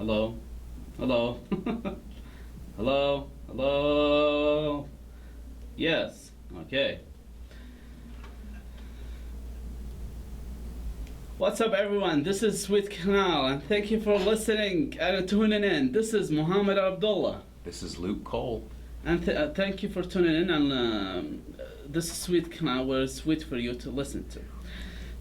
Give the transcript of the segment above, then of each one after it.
Hello? Hello? Hello? Hello? Yes. Okay. What's up, everyone? This is Sweet Canal, and thank you for listening and tuning in. This is Moe Alabdullah. This is Luke Cole. And thank you for tuning in, and this is Sweet Canal, where it's sweet for you to listen to.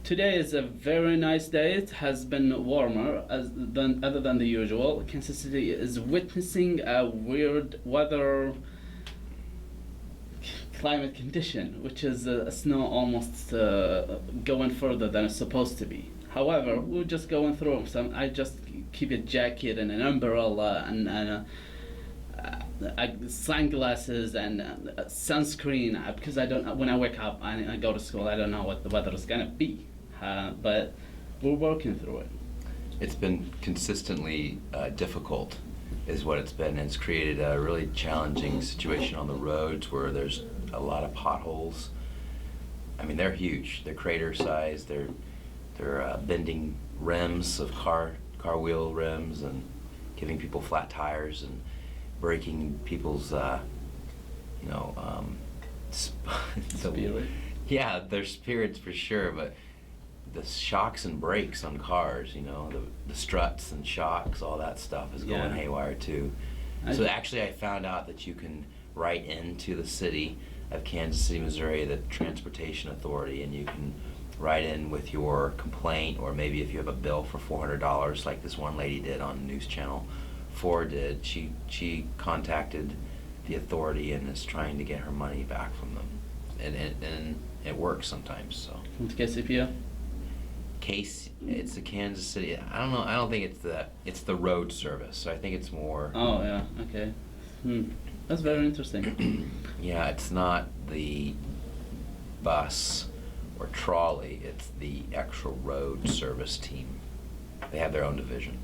Today is a very nice day. It has been warmer other than the usual. Kansas City is witnessing a weird weather climate condition, which is snow almost going further than it's supposed to be. However, we're just going through some. I just keep a jacket and an umbrella and sunglasses and sunscreen because I don't. When I wake up, I go to school. I don't know what the weather is gonna be, but we're working through it. It's been consistently difficult, is what it's been. And it's created a really challenging situation on the roads where there's a lot of potholes. I mean, they're huge. They're crater sized. They're bending rims of car wheel rims and giving people flat tires and breaking people's Spirit. Yeah, their spirits for sure, but the shocks and brakes on cars, the struts and shocks, all that stuff is going haywire too. So actually I found out that you can write into the city of Kansas City, Missouri, the Transportation Authority, and you can write in with your complaint, or maybe if you have a bill for $400 like this one lady did on News Channel 4 did. She contacted the authority and is trying to get her money back from them. And it works sometimes. So From KCPO? It's the Kansas City. I don't know. I don't think it's the road service. So I think it's more. Oh yeah. Okay. That's very interesting. Yeah, it's not the bus or trolley. It's the actual road service team. They have their own division.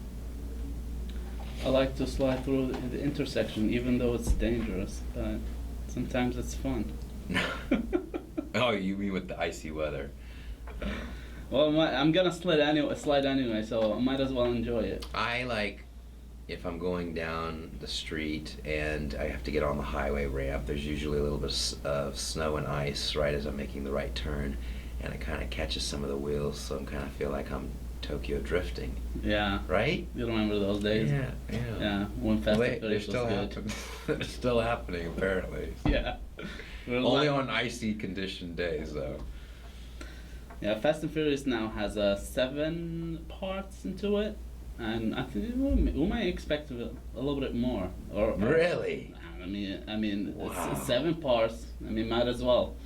I like to slide through the intersection, even though it's dangerous. But sometimes it's fun. Oh, you mean with the icy weather? Well, I'm gonna slide anyway, so I might as well enjoy it. I like if I'm going down the street and I have to get on the highway ramp. There's usually a little bit of snow and ice right as I'm making the right turn, and it kind of catches some of the wheels, so I kind of feel like I'm Tokyo drifting. Yeah. Right? You remember those days? Yeah. Yeah. When Fast and They're Furious still was good. They're still happening apparently. Yeah. Only on icy conditioned days though. Yeah, Fast and Furious now has 7 parts into it, and I think we might expect a little bit more. Or really? I mean, wow. It's 7 parts. I mean, might as well.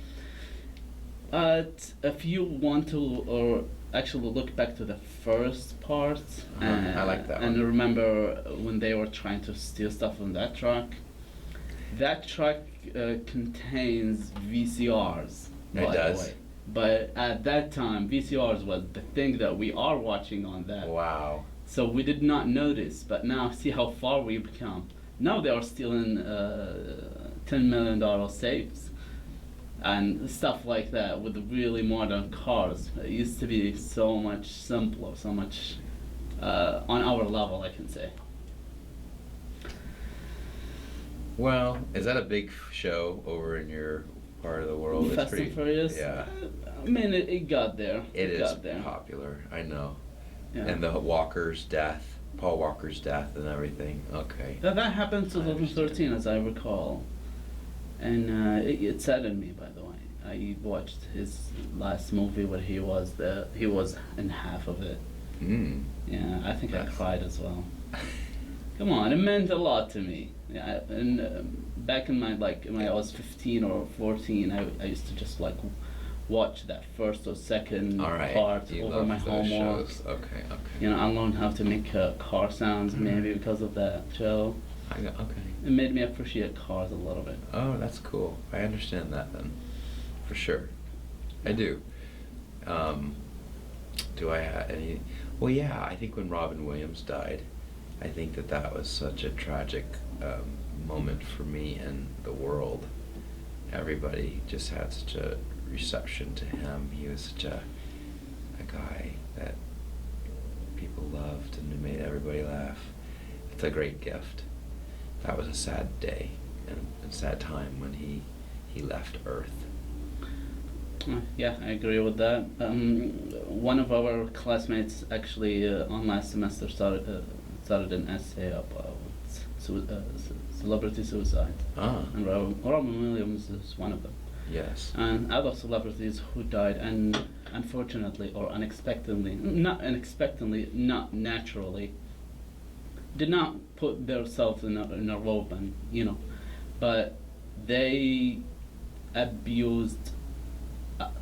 If you want to, or actually look back to the first part, I like that and one. remember when they were trying to steal stuff from that truck. That truck contains VCRs. It by does? the way. But at that time, VCRs was the thing that we are watching on that. Wow. So we did not notice, but now see how far we've become. Now they are stealing $10 million safes and stuff like that with really modern cars. It used to be so much simpler, so much on our level, I can say. Well, is that a big show over in your part of the world? Fast and Furious? Yeah. I mean, it got there. It is got there. popular, I know. Yeah. And the Walker's death, Paul Walker's death and everything. Okay. That happened in I 2013, as I recall. And it saddened me, by the way. I watched his last movie where he was in half of it. Yeah, I think I cried as well. Come on, it meant a lot to me. Yeah, and back in when I was 15 or 14, I used to just watch that first or second part over my homework. Okay. I learned how to make car sounds maybe because of that show. Okay. It made me appreciate cars a little bit. Oh, that's cool. I understand that then, for sure. I do. Do I have any? Well, yeah. I think when Robin Williams died, I think that was such a tragic moment for me and the world. Everybody just had such a reception to him. He was such a guy that people loved and made everybody laugh. It's a great gift. That was a sad day and a sad time when he left Earth. Yeah, I agree with that. One of our classmates actually on last semester started an essay about celebrity suicide. Ah, And Robin Williams is one of them. yes. And other celebrities who died, and unfortunately or unexpectedly, not naturally, did not put themselves in a rope, and but they abused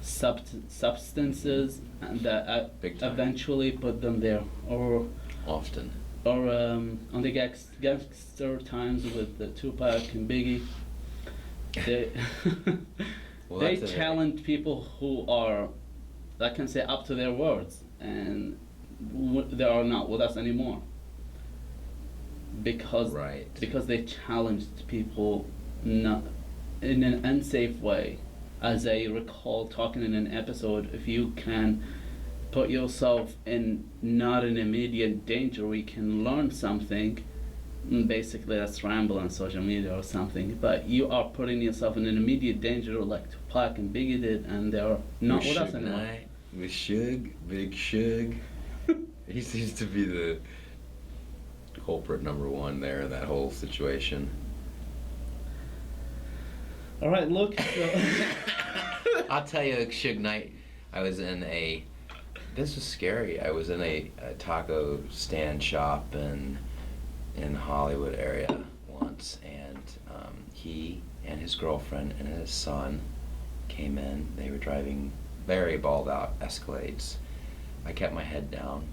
substances and that Big time. eventually put them there, or Often. on the gangster times with the Tupac and Biggie. They Well, they that's a- challenge people who are, I can say, up to their words, and they are not with us anymore because Right. they challenged people not in an unsafe way. As I recall talking in an episode, if you can put yourself in not an immediate danger, we can learn something. Basically, that's ramble on social media or something. But you are putting yourself in an immediate danger, like Tupac and Biggie did, and they're not with us anymore. Knight, with Suge, Big Suge. He seems to be the culprit number one there in that whole situation. All right, look. I'll tell you, Suge Knight, this was scary. I was in a taco stand shop in Hollywood area once, and he and his girlfriend and his son came in. They were driving very balled out Escalades. I kept my head down,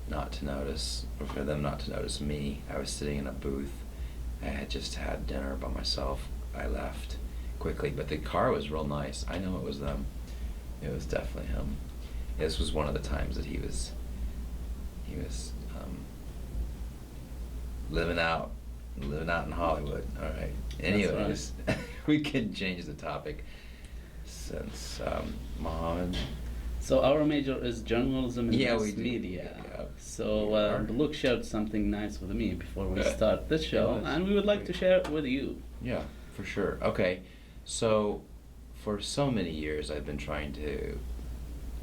not to notice, or for them not to notice me. I was sitting in a booth. I had just had dinner by myself. I left quickly, but the car was real nice. I know it was them. It was definitely him. This was one of the times that he was living out in Hollywood. All right. Anyways, right. We can change the topic since Mohammed. So our major is journalism and Yeah, mass we do. media. Yeah. So We are. Luke shared something nice with me before we start this show, Yes. and we would like to share it with you. Yeah, for sure. Okay, so for so many years I've been trying to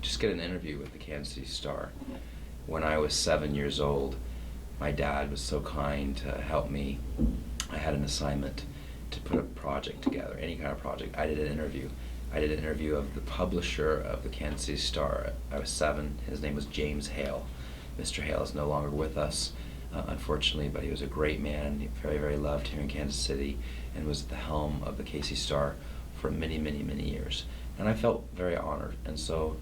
just get an interview with the Kansas City Star. When I was 7 years old, my dad was so kind to help me. I had an assignment to put a project together, any kind of project. I did an interview. I did an interview of the publisher of the Kansas City Star. I was 7. His name was James Hale. Mr. Hale is no longer with us, unfortunately, but he was a great man, very, very loved here in Kansas City, and was at the helm of the KC Star for many, many, many years. And I felt very honored. And so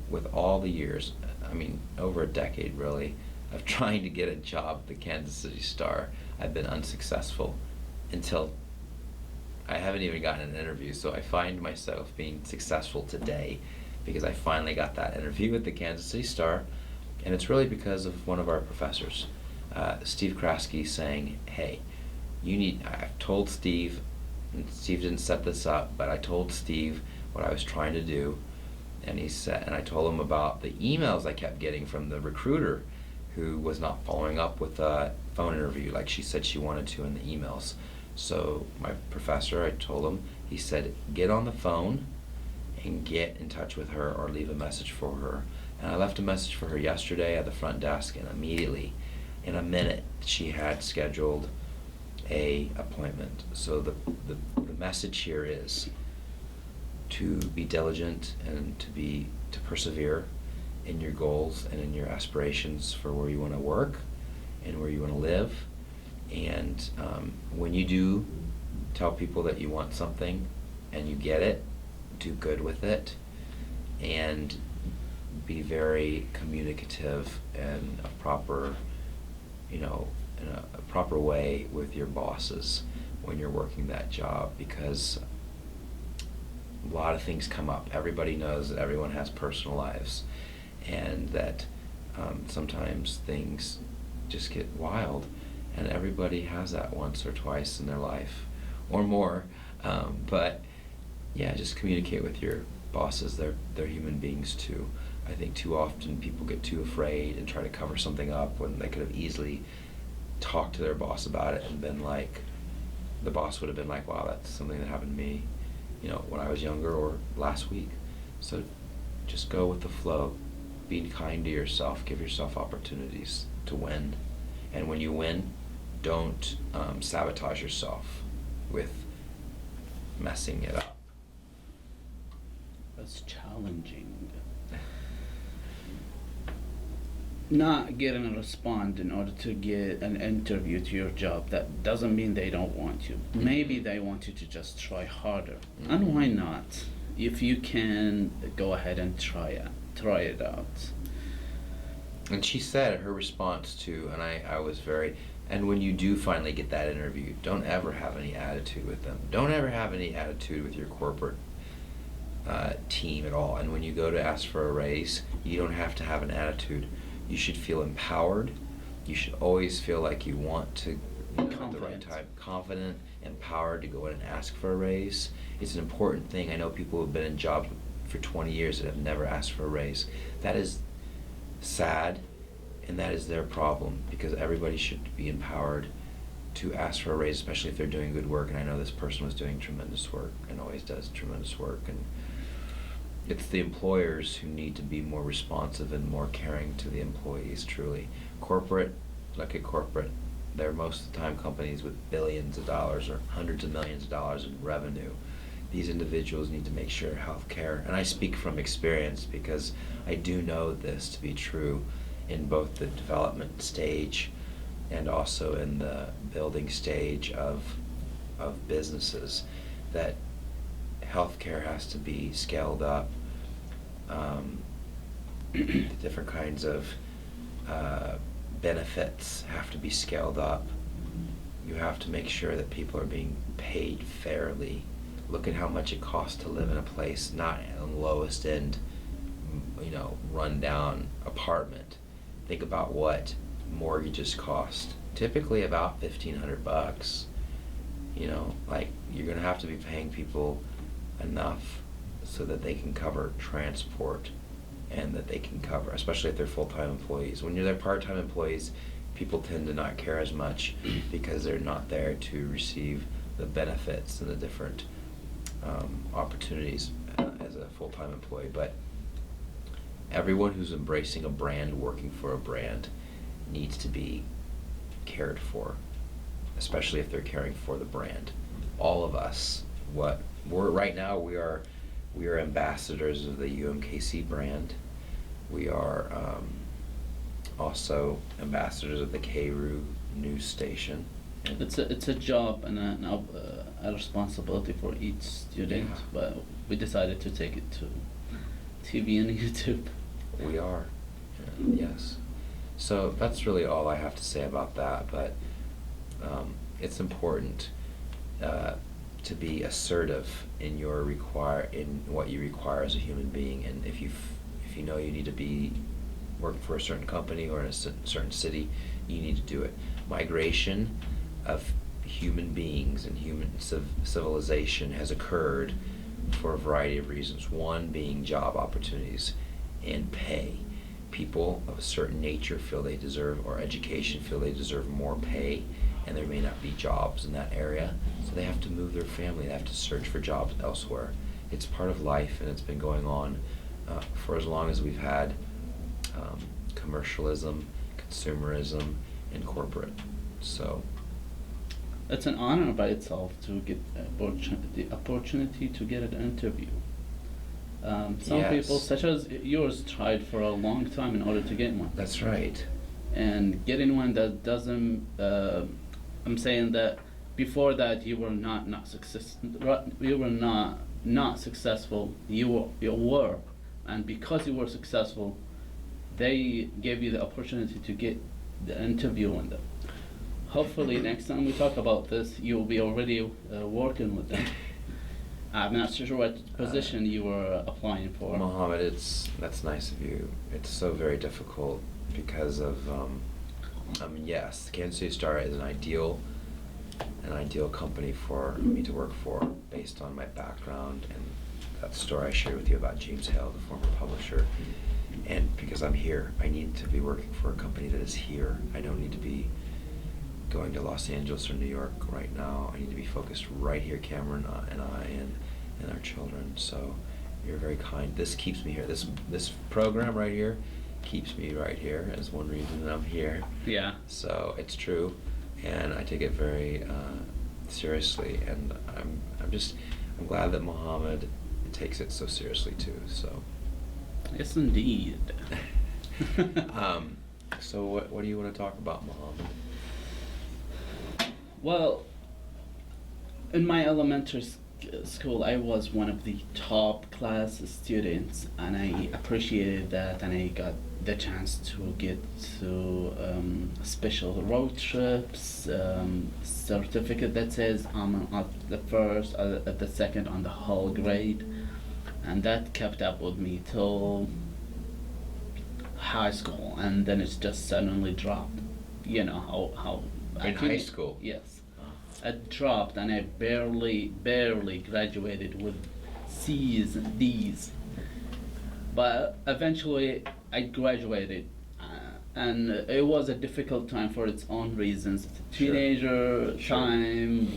with all the years, I mean, over a decade really, of trying to get a job at the Kansas City Star, I've been unsuccessful until I haven't even gotten an interview. So I find myself being successful today because I finally got that interview at the Kansas City Star. And it's really because of one of our professors, Steve Kraske, saying, hey, I've told Steve, and Steve didn't set this up, but I told Steve what I was trying to do. And I told him about the emails I kept getting from the recruiter who was not following up with a phone interview like she said she wanted to in the emails. So my professor, I told him, he said, get on the phone and get in touch with her or leave a message for her. And I left a message for her yesterday at the front desk, and immediately, in a minute, she had scheduled a appointment. So the message here is to be diligent and to persevere in your goals and in your aspirations for where you want to work and where you want to live. And when you do tell people that you want something and you get it, do good with it, and be very communicative and a proper, in a proper way with your bosses when you're working that job, because a lot of things come up. Everybody knows that everyone has personal lives, and that sometimes things just get wild, and everybody has that once or twice in their life or more. But yeah, just communicate with your bosses. They're human beings too. I think too often people get too afraid and try to cover something up when they could have easily talked to their boss about it and been like, the boss would have been like, wow, that's something that happened to me, you know, when I was younger or last week. So just go with the flow. Be kind to yourself. Give yourself opportunities to win. And when you win, don't sabotage yourself with messing it up. That's challenging. Not getting a response in order to get an interview to your job, that doesn't mean they don't want you. Maybe they want you to just try harder. And why not? If you can, go ahead and try it out. And she said her response to, and I was very, and when you do finally get that interview, don't ever have any attitude with them. Don't ever have any attitude with your corporate team at all. And when you go to ask for a raise, you don't have to have an attitude. You should feel empowered. You should always feel like you want to, at the right time, confident, empowered to go in and ask for a raise. It's an important thing. I know people who have been in jobs for 20 years that have never asked for a raise. That is sad, and that is their problem, because everybody should be empowered to ask for a raise, especially if they're doing good work. And I know this person was doing tremendous work and always does tremendous work. And it's the employers who need to be more responsive and more caring to the employees, truly. Corporate, look at corporate. They're most of the time companies with billions of dollars or hundreds of millions of dollars in revenue. These individuals need to make sure healthcare, and I speak from experience because I do know this to be true in both the development stage and also in the building stage of businesses, that healthcare has to be scaled up. The different kinds of benefits have to be scaled up. You have to make sure that people are being paid fairly. Look at how much it costs to live in a place, not in the lowest end, you know, run down apartment. Think about what mortgages cost. Typically about $1,500. You know, like, you're gonna have to be paying people enough so that they can cover transport and that they can cover, especially if they're full-time employees. When they're part-time employees, people tend to not care as much because they're not there to receive the benefits and the different opportunities as a full-time employee. But everyone who's embracing a brand, working for a brand, needs to be cared for, especially if they're caring for the brand. All of us, right now, we are ambassadors of the UMKC brand. We are also ambassadors of the KRU news station. And It's a job and a responsibility for each student, Yeah. but we decided to take it to TV and YouTube. we are, yes. So that's really all I have to say about that. But it's important to be assertive in in what you require as a human being. And if you know you need to be working for a certain company or in a certain city, you need to do it. Migration of human beings and human civilization has occurred for a variety of reasons. One being job opportunities and pay. People of a certain nature feel they deserve, or education feel they deserve more pay, and there may not be jobs in that area, so they have to move their family, they have to search for jobs elsewhere. It's part of life, and it's been going on for as long as we've had commercialism, consumerism, and corporate. So It's an honor by itself to get the opportunity to get an interview. Some Yes. people, such as yours, tried for a long time in order to get one. that's right. And getting one that doesn't, I'm saying that before that you were not successful. You were, and because you were successful, they gave you the opportunity to get the interview on them. Hopefully next time we talk about this, you'll be already working with them. I'm not sure what position you were applying for. Mohammed, that's nice of you. It's so very difficult because of, yes, the Kansas City Star is an ideal company for me to work for based on my background and that story I shared with you about James Hale, the former publisher. And because I'm here, I need to be working for a company that is here. I don't need to be going to Los Angeles or New York right now. I need to be focused right here, Cameron and I and our children. So you're very kind. This keeps me here. This program right here keeps me right here. Is one reason that I'm here. Yeah. So it's true, and I take it very seriously. And I'm glad that Muhammad takes it so seriously too. So. Yes, indeed. So what do you want to talk about, Muhammad? Well, in my elementary school, I was one of the top class students, and I appreciated that, and I got the chance to get to special road trips, certificate that says I'm at the first, at the second on the whole grade, and that kept up with me till high school, and then it's just suddenly dropped. You know how in high school? Yes. It dropped, and I barely graduated with C's and D's. But eventually I graduated, and it was a difficult time for its own reasons. Teenager time,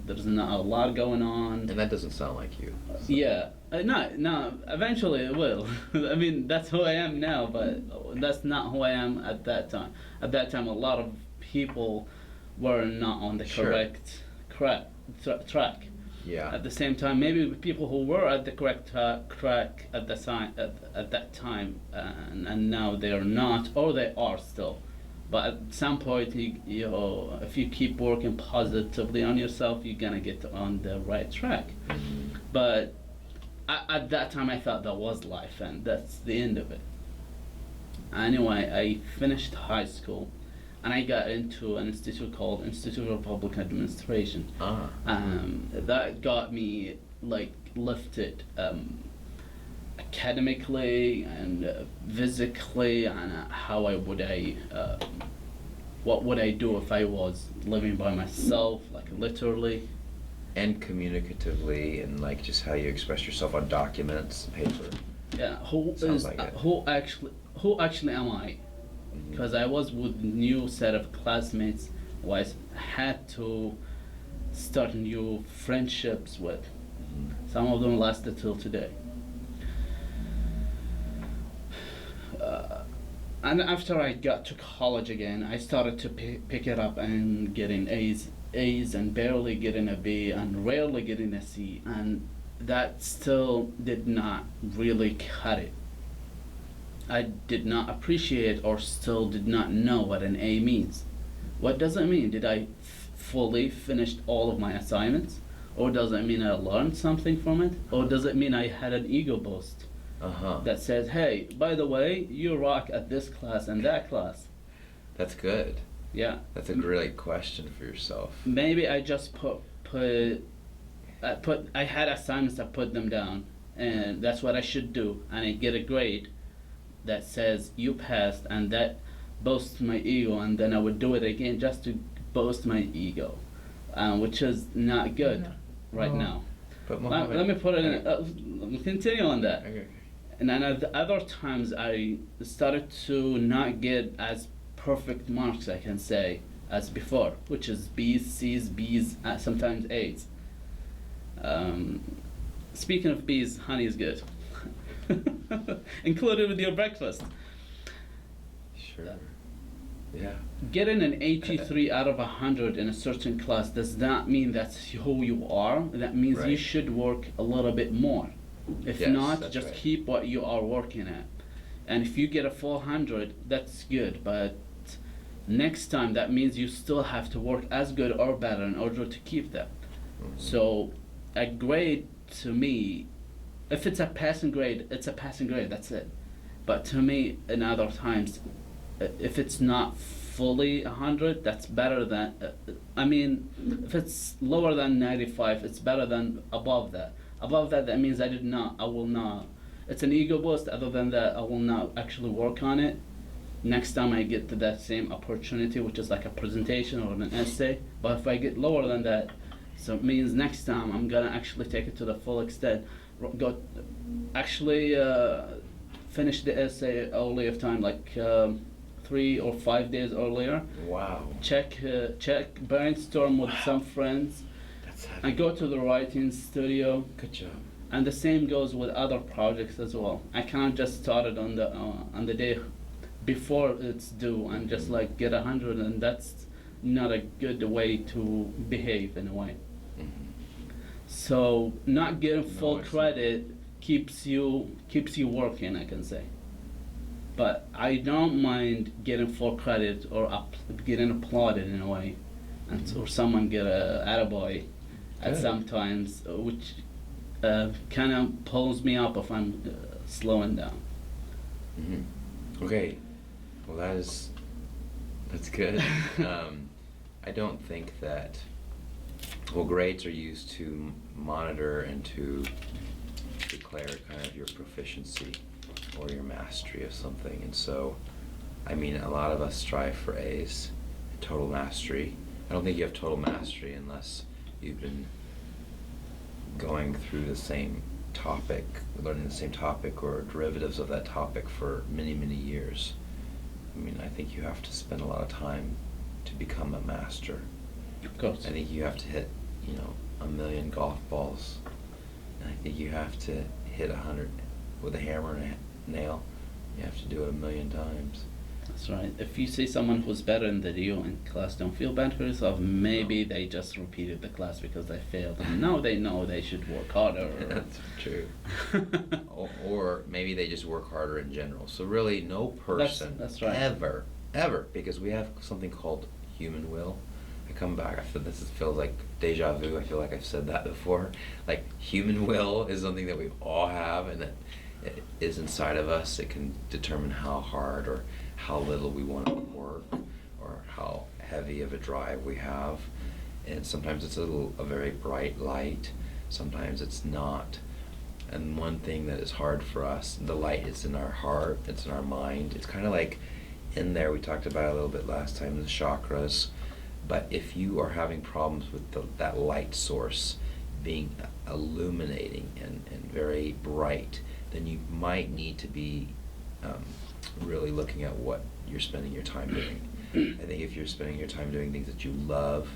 there's not a lot going on. And that doesn't sound like you. So. Yeah. No, eventually it will. I mean, that's who I am now, but that's not who I am at that time. At that time, a lot of people were not on the correct track. Yeah. At the same time, maybe people who were at the correct track at the at that time, and now they are not, or they are still. But at some point, you know, if you keep working positively on yourself, you're gonna get on the right track. Mm-hmm. But at that time, I thought that was life, and that's the end of it. Anyway, I finished high school, and I got into an institute called Institute of Public Administration. That got me lifted academically and physically, and what would I do if I was living by myself, like literally. And communicatively, and just how you express yourself on documents, paper. Yeah, who actually am I? Mm-hmm. Because I was with new set of classmates who I had to start new friendships with. Mm-hmm. Some of them lasted till today. And after I got to college again, I started to pick it up and getting A's and barely getting a B and rarely getting a C, and that still did not really cut it. I did not appreciate or still did not know what an A means. What does it mean? Did I fully finish all of my assignments? Or does it mean I learned something from it? Or does it mean I had an ego boost that says, hey, by the way, you rock at this class and that class? That's good. Yeah. That's a great question for yourself. Maybe I just I had assignments, I put them down, and that's what I should do, and I get a grade that says you passed, and that boasts my ego, and then I would do it again just to boast my ego, which is not good right now. But let me put it in. Let me continue on that. Okay. And then at the other times, I started to not get as perfect marks, I can say, as before, which is B's, C's, B's, sometimes A's. Speaking of B's, honey is good. Included with your breakfast. Sure. Yeah. Getting an 83 out of 100 in a certain class does not mean that's who you are. That means you should work a little bit more. If not, just keep what you are working at. And if you get a 400, that's good, but next time that means you still have to work as good or better in order to keep that. Mm-hmm. So a grade to me, if it's a passing grade, it's a passing grade, that's it. But to me, in other times, if it's not fully 100, that's better than, if it's lower than 95, it's better than above that. Above that, that means I will not. It's an ego boost. Other than that, I will not actually work on it. Next time I get to that same opportunity, which is like a presentation or an essay, but if I get lower than that, so it means next time I'm gonna actually take it to the full extent. Finish the essay early of time, like 3 or 5 days earlier. Wow. Check, brainstorm with some friends, That's heavy. and go to the writing studio. Good job. And the same goes with other projects as well. I cannot just start it on the day before it's due and just like get 100, and that's not a good way to behave in a way. So not getting full credit keeps you working, I can say. But I don't mind getting full credit or getting applauded in a way, and or someone get a attaboy at Good. sometimes, which kind of pulls me up if I'm slowing down. Okay, well that's good. I don't think that, well, grades are used to monitor and to declare kind of your proficiency or your mastery of something. And so, I mean, a lot of us strive for A's, total mastery. I don't think you have total mastery unless you've been going through the same topic, learning the same topic or derivatives of that topic for many, many years. I mean, I think you have to spend a lot of time to become a master. Of course. I think you have to hit, 1,000,000 golf balls. And I think you have to hit 100 with a hammer and a nail. You have to do it 1,000,000 times. That's right. If you see someone who's better than you in class, don't feel bad for yourself. Maybe they just repeated the class because they failed. And now they know they should work harder. That's true. or maybe they just work harder in general. So really, no person That's right. ever, because we have something called human will. I come back, I feel feels like deja vu. I feel like I've said that before. Like, human will is something that we all have, and that it is inside of us. It can determine how hard or how little we want to work, or how heavy of a drive we have. And sometimes it's a very bright light, sometimes it's not. And one thing that is hard for us, the light is in our heart, it's in our mind. It's kind of like in there, we talked about a little bit last time, the chakras. But if you are having problems with that light source being illuminating and very bright, then you might need to be really looking at what you're spending your time doing. I think if you're spending your time doing things that you love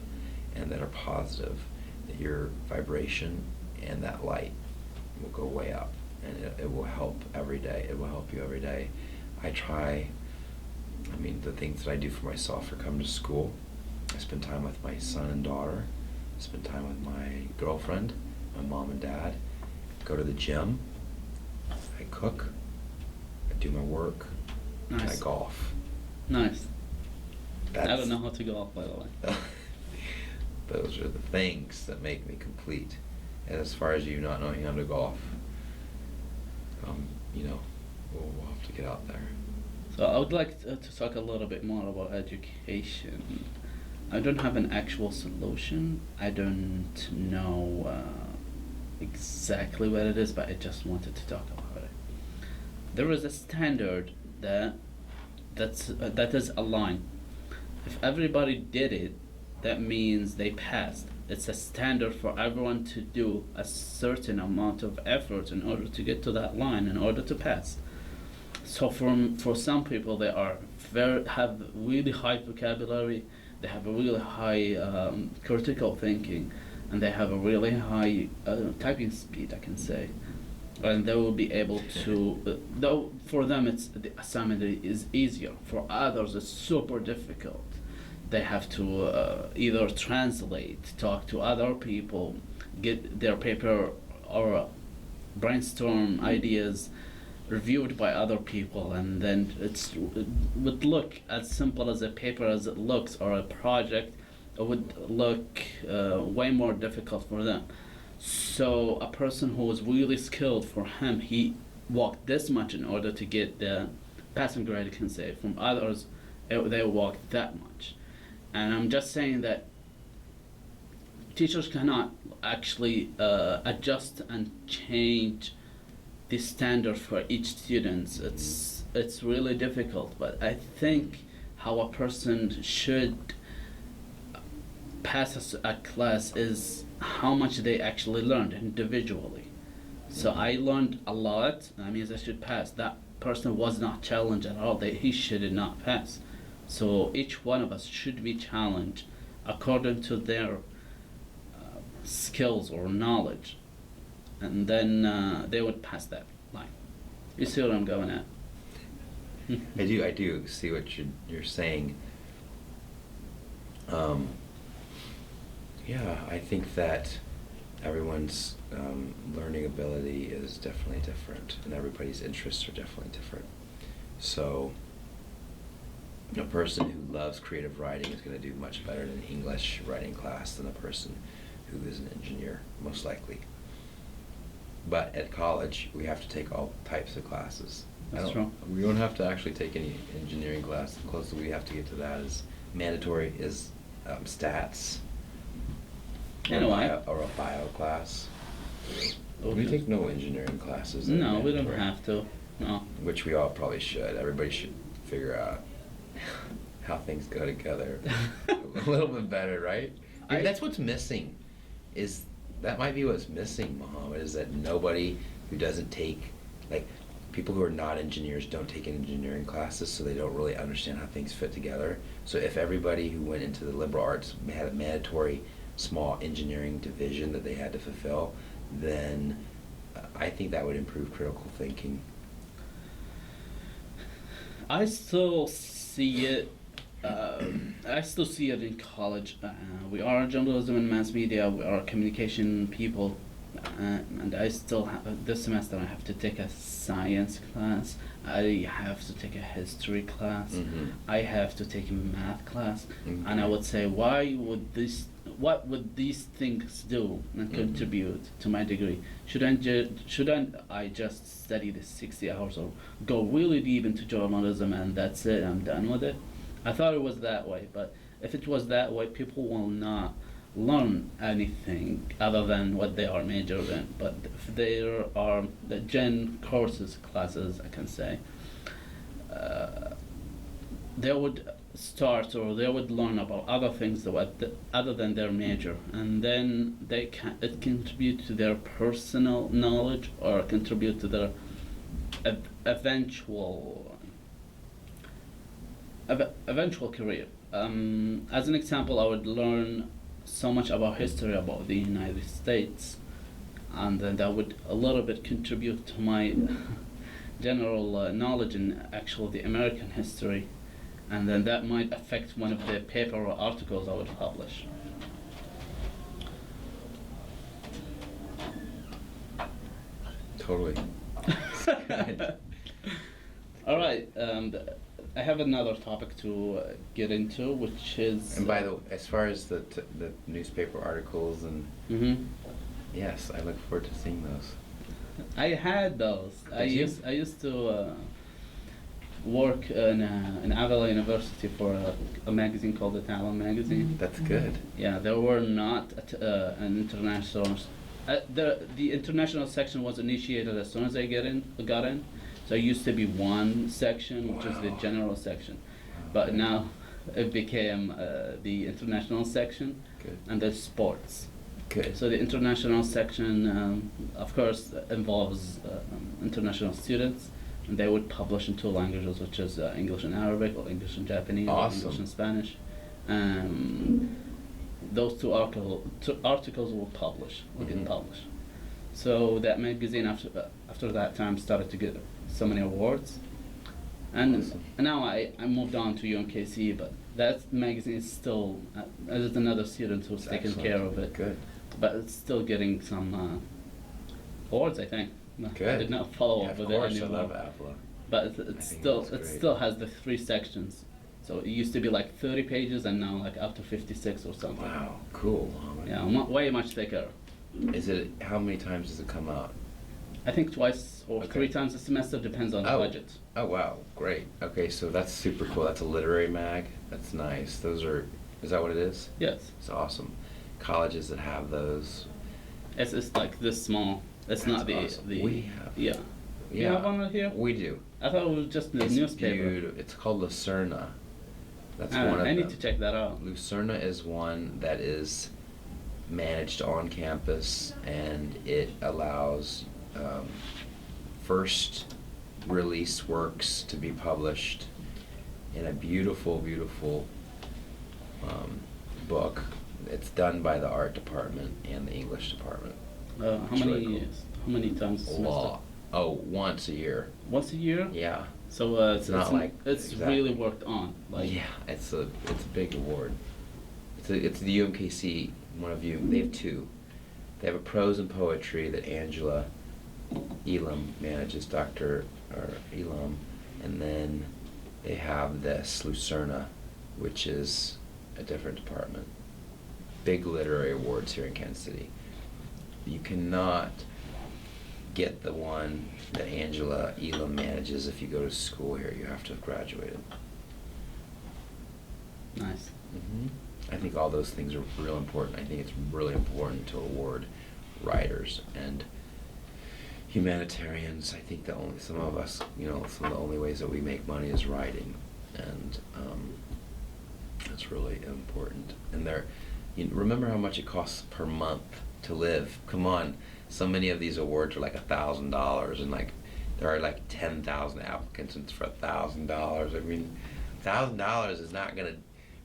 and that are positive, that your vibration and that light will go way up, and it will help every day. It will help you every day. The things that I do for myself are come to school. I spend time with my son and daughter. I spend time with my girlfriend, my mom and dad. Go to the gym. I cook. I do my work. Nice. And I golf. Nice. I don't know how to golf, by the way. Those are the things that make me complete. And as far as you not knowing how to golf, we'll have to get out there. So I would like to talk a little bit more about education. I don't have an actual solution. I don't know exactly what it is, but I just wanted to talk about it. There is a standard that is a line. If everybody did it, that means they passed. It's a standard for everyone to do a certain amount of effort in order to get to that line, in order to pass. So for some people, they have really high vocabulary, they have a really high critical thinking, and they have a really high typing speed, I can say. And they will be able to, though for them the assignment is easier, for others it's super difficult. They have to either translate, talk to other people, get their paper or brainstorm ideas reviewed by other people, and then it would look as simple as a paper as it looks, or a project. It would look way more difficult for them. So a person who was really skilled, for him, he walked this much in order to get the passing grade, you can say. From others, they walked that much. And I'm just saying that teachers cannot actually adjust and change the standard for each student. It's really difficult, but I think how a person should pass a class is how much they actually learned individually. So I learned a lot, that means I should pass. That person was not challenged at all, that he should not pass. So each one of us should be challenged according to their skills or knowledge, and then they would pass that line. You see what I'm going at? I do see what you're saying. Yeah, I think that everyone's learning ability is definitely different, and everybody's interests are definitely different. So, a person who loves creative writing is going to do much better in an English writing class than a person who is an engineer, most likely. But at college, we have to take all types of classes. That's true. We don't have to actually take any engineering class. The closest we have to get to that is mandatory is stats. Or a bio class. Okay. We take no engineering classes. No, we don't have to. No. Which we all probably should. Everybody should figure out how things go together a little bit better, right? Maybe that's what's missing. That might be what's missing, Muhammad, is that nobody who doesn't take, like, people who are not engineers don't take engineering classes, so they don't really understand how things fit together. So if everybody who went into the liberal arts had a mandatory small engineering division that they had to fulfill, then I think that would improve critical thinking. I still see it. I still see it in college. We are journalism and mass media. We are communication people, and I still have this semester. I have to take a science class. I have to take a history class. Mm-hmm. I have to take a math class. Mm-hmm. And I would say, what would these things do and contribute to my degree? Shouldn't I just study the 60 hours or go really deep into journalism and that's it, I'm done with it? I thought it was that way, but if it was that way, people will not learn anything other than what they are majored in. But if there are the gen courses, classes, I can say, they would start or they would learn about other things other than their major, and then it contribute to their personal knowledge or contribute to their eventual career. As an example, I would learn so much about history about the United States, and then that would a little bit contribute to my general knowledge in actual the American history, and then that might affect one of the paper or articles I would publish. Totally. All right. I have another topic to get into, which is. And by the way, as far as the newspaper articles and Mm-hmm. yes, I look forward to seeing those. I had those. I used to work in Avila University for a magazine called the Canal magazine. That's good. Yeah, there were not an international. The international section was initiated as soon as I got in. So it used to be one section, which is the general section, but now it became the international section. Good. And the sports. Good. So the international section, of course, involves international students, and they would publish in two languages, which is English and Arabic, or English and Japanese, or Awesome. English and Spanish. Those two articles will publish. We Mhm. did publish. So that magazine, after that time, started to get so many awards, and Awesome. now I moved on to UMKC, but that magazine is still there's another student who's taking Excellent. care of it. Good. But it's still getting some awards, I think. No, I Good. did not follow Yeah, up of with course, it I anymore. love Avila. But I it's think still that's great. still has the 3 sections. So it used to be like 30 pages, and now like up to 56 or something. Wow, cool, Muhammad. Yeah, way much thicker. How many times does it come out? I think twice or Okay. 3 times a semester, depends on the Oh. budget. Oh wow, great. Okay, so that's super cool. That's a literary mag. That's nice. Is that what it is? Yes, It's awesome. Colleges that have those. it's like this small. It's That's not the awesome. the. We have. Yeah. You have one right here? We do. I thought it was just the It's newspaper. beautiful. It's called Lucerna. That's one of I need them. to check that out. Lucerna is one that is managed on campus, and it allows first release works to be published in a beautiful, beautiful book. It's done by the art department and the English department. How It's many really cool. how many times a A semester? lot. Oh, once a year. Once a year? Yeah. So It's not like it's exactly. really worked on. Like Yeah, it's a big award. It's the UMKC. They have two. They have a prose and poetry that Angela Elam manages, Dr. or Elam, and then they have this Lucerna, which is a different department. Big literary awards here in Kansas City. You cannot get the one that Angela Elam manages if you go to school here. You have to have graduated. nice. I think all those things are real important. I think it's really important to award writers and humanitarians. I think some of the only ways that we make money is writing, and that's really important. And remember how much it costs per month to live. Come on, so many of these awards are like $1,000, and like there are like 10,000 applicants, and it's for $1,000. I mean, $1,000 is not gonna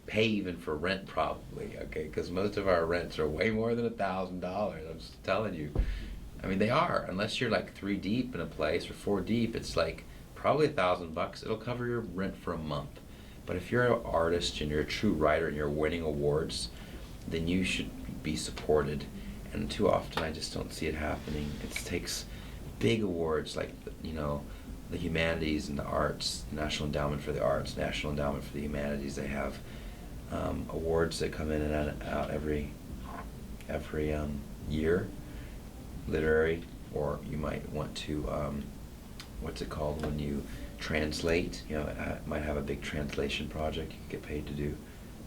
pay even for rent probably, okay? Because most of our rents are way more than $1,000. I'm just telling you. I mean, they are. Unless you're like 3 deep in a place or 4 deep, it's like probably $1,000. It'll cover your rent for a month. But if you're an artist and you're a true writer and you're winning awards, then you should be supported. And too often, I just don't see it happening. It takes big awards like the humanities and the arts, National Endowment for the Arts, National Endowment for the Humanities. They have awards that come in and out every year, literary, or you might want to, what's it called when you translate? Might have a big translation project you get paid to do.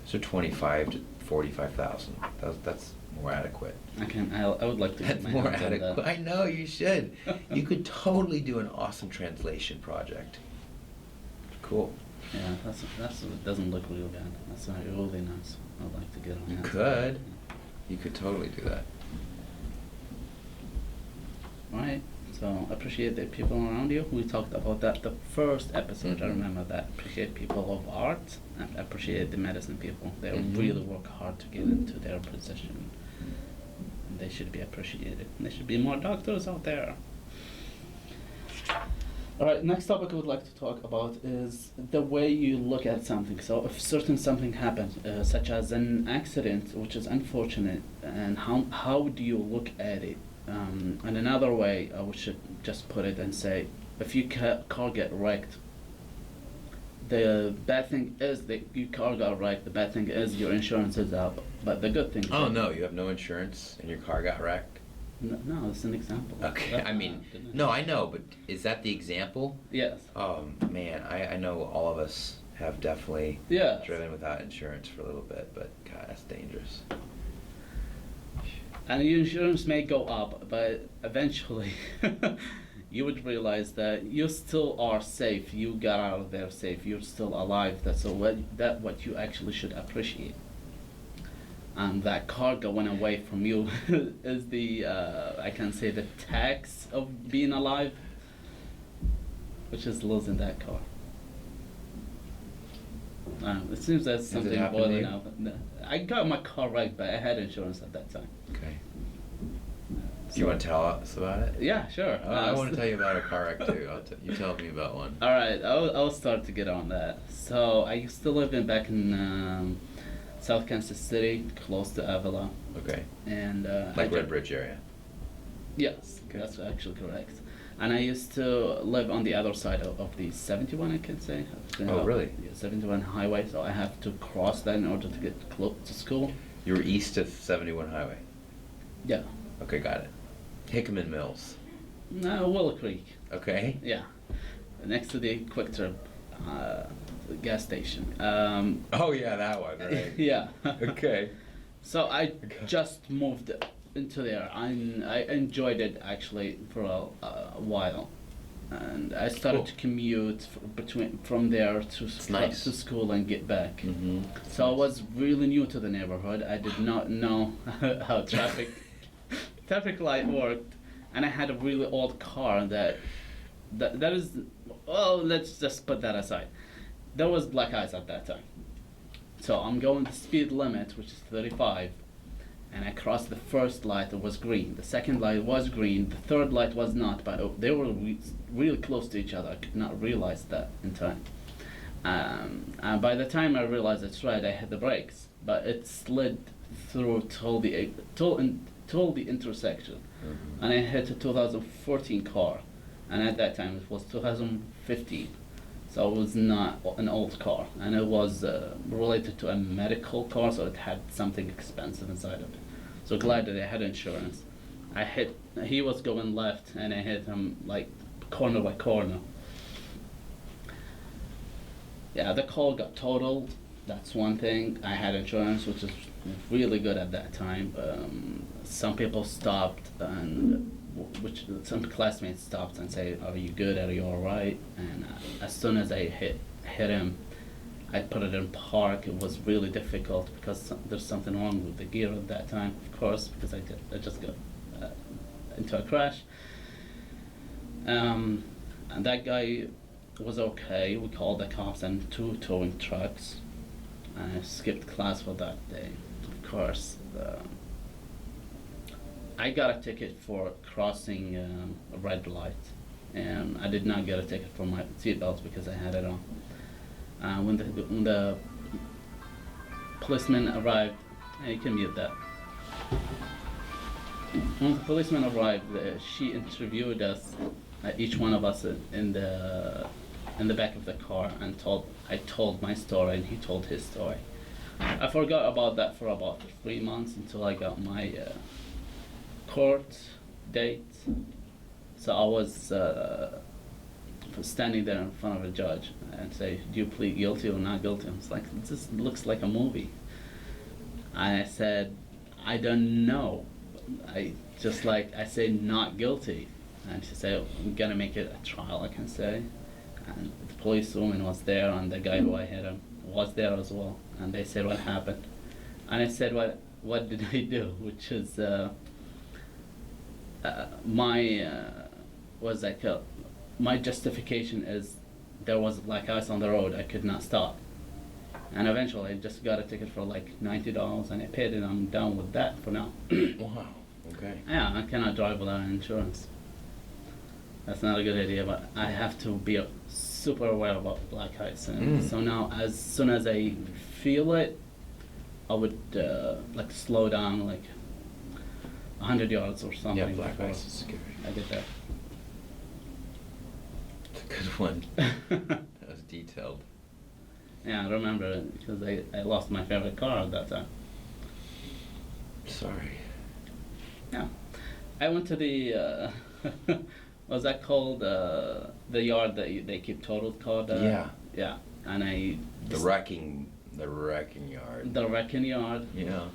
So 25 to 45,000. That's more adequate. I would like to get That's my more hands on adequate. that. I know you should. You could totally do an awesome translation project. Cool. Yeah, it doesn't look real bad. That's really nice. I'd like to get on You hands on could. that. You could totally do that. Alright, so appreciate the people around you. We talked about that the first episode. I Mhm. remember that. Appreciate people of art and appreciate the medicine people. They Mhm. really work hard to get into their position. And they should be appreciated. There should be more doctors out there. Alright, next topic I would like to talk about is the way you look at something. So if something happens, such as an accident, which is unfortunate, and how do you look at it? And another way, I should just put it and say, if your car get wrecked, the bad thing is that your car got wrecked. The bad thing is your insurance is up. But the good thing. Oh no, you have no insurance and your car got wrecked? No, it's an example. Okay, That's I mean, not- no, I know, but is that the example? Yes. Oh man, I know all of us have definitely Yeah. driven without insurance for a little bit, but God, that's dangerous. And your insurance may go up, but eventually you would realize that you still are safe. You got out of there safe. You're still alive. That's what you actually should appreciate. And that car going away from you is the I can say the tax of being alive, which is losing that car. It seems that's Has it something happened to boiling you? out. No, I got my car wrecked, but I had insurance at that time. Okay. Do you want to tell us about it? Yeah, sure. I want to tell you about a car wreck too. You tell me about one. All right, I'll start to get on that. So I used to live back in South Kansas City, close to Avila, Okay. and Like Red Bridge area. Yes, Okay. that's actually correct. And I used to live on the other side of the 71, I can say. Oh, really? Yeah, 71 highway, so I have to cross that in order to get close to school. You were east of 71 Highway. Yeah. Okay, got it. Hickman Mills. No, Willow Creek. Okay. Yeah. Next to the Quick Trip gas station. Oh yeah, that one. Right. Yeah. Okay. So I just moved into there. I enjoyed it actually for a while, and I started Cool. to commute from there to nice. to school and get back. Mm-hmm. So I was really new to the neighborhood. I did not know how traffic light worked, and I had a really old car that that is, well, let's just put that aside. There was black ice at that time. So I'm going the speed limit, which is 35, and I crossed the first light, it was green. The second light was green, the third light was not, but they were really close to each other. I could not realize that in time. And by the time I realized it's right, I hit the brakes, but it slid through till the intersection, and I hit a 2014 car, and at that time it was 2015, so it was not an old car, and it was related to a medical car, so it had something expensive inside of it. So glad that I had insurance. He was going left, and I hit him like corner by corner. Yeah, the car got totaled. That's one thing. I had insurance, which is really good at that time. Some people stopped, and some classmates stopped and say, "Are you good? Are you all right?" And as soon as I hit him, I put it in park. It was really difficult because there's something wrong with the gear at that time, of course, because I just got into a crash. And that guy was okay. We called the cops and 2 towing trucks. I skipped class for that day, of course. I got a ticket for crossing a red light, and I did not get a ticket for my seatbelt because I had it on. When the policeman arrived, you can mute that. When the policeman arrived, she interviewed us, each one of us, in the back of the car, and I told my story and he told his story. I forgot about that for about 3 months until I got my court date. So I was standing there in front of a judge and say, "Do you plead guilty or not guilty?" I was like, "This looks like a movie." I said, "I don't know." I said, "Not guilty." And she said, "I'm gonna make it a trial," I can say. And the policewoman was there, and the guy who I hit him was there as well. And they said, "What happened?" And I said, what did I do?" Which is my justification is there was black ice on the road. I could not stop. And eventually I just got a ticket for like $90, and I paid it. I'm done with that for now. Wow. Okay. Yeah, I cannot drive without insurance. That's not a good idea, but I have to be super aware about black ice. And so now, as soon as I feel it, I would like slow down like 100 yards or something. Yeah, black ice is scary. I get that. It's a good one. That was detailed. Yeah, I remember it because I lost my favorite car at that time. Sorry. Yeah. I went to the, what's that called? The yard that they keep totaled called? Yeah. Yeah. And The wrecking yard. The wrecking yard. Yeah.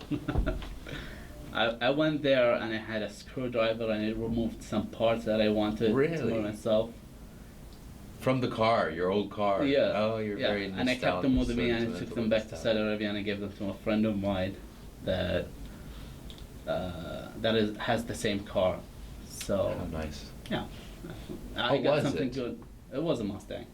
I went there and I had a screwdriver and I removed some parts that I wanted for myself. From the car, your old car. Yeah. Oh, you're very nostalgic. And I kept them with me, and I took them back to Saudi Arabia, and I gave them to a friend of mine that has the same car. So. Oh, nice. Yeah. I What got was something it? good. It was a Mustang.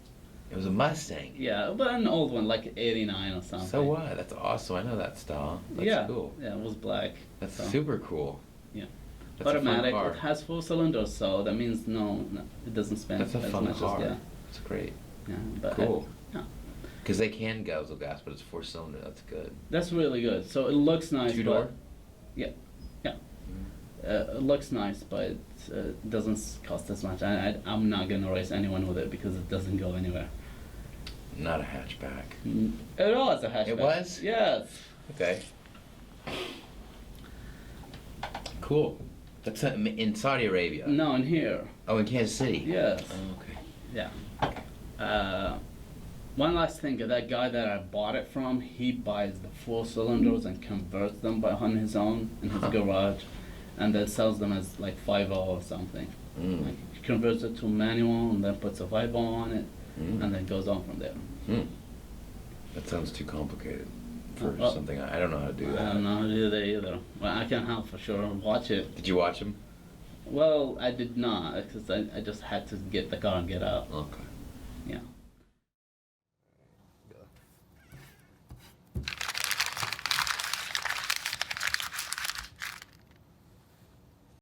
It was a Mustang. Yeah, but an old one, like 89 or something. So what? That's awesome. I know that style. That's yeah. cool. Yeah, it was black. That's so. super cool. Yeah. That's Automatic. a fun car. It has 4 cylinders, so that means no, it doesn't spin That's a as fun much car. as yeah. It's great. Yeah, but Cool. yeah. Because they can guzzle gas, but it's 4-cylinder. That's good. That's really good. So it looks nice. 2-door? But, yeah. It looks nice, but it doesn't cost as much. I'm not gonna race anyone with it because it doesn't go anywhere. Not a hatchback. It was a hatchback. It was? Yes. Okay. Cool. That's in Saudi Arabia. No, in here. Oh, in Kansas City. Yes. Oh, okay. Yeah. One last thing, that guy that I bought it from, he buys the 4 cylinders and converts them on his own in his garage, and then sells them as like 5.0 or something. Like, he converts it to manual and then puts a 5.0 on it, and then goes on from there. That sounds too complicated for Oh. something. I don't know how to do that. I don't know how to do that either. Well, I can help for sure. Watch it. Did you watch him? Well, I did not because I just had to get the car and get out. Okay.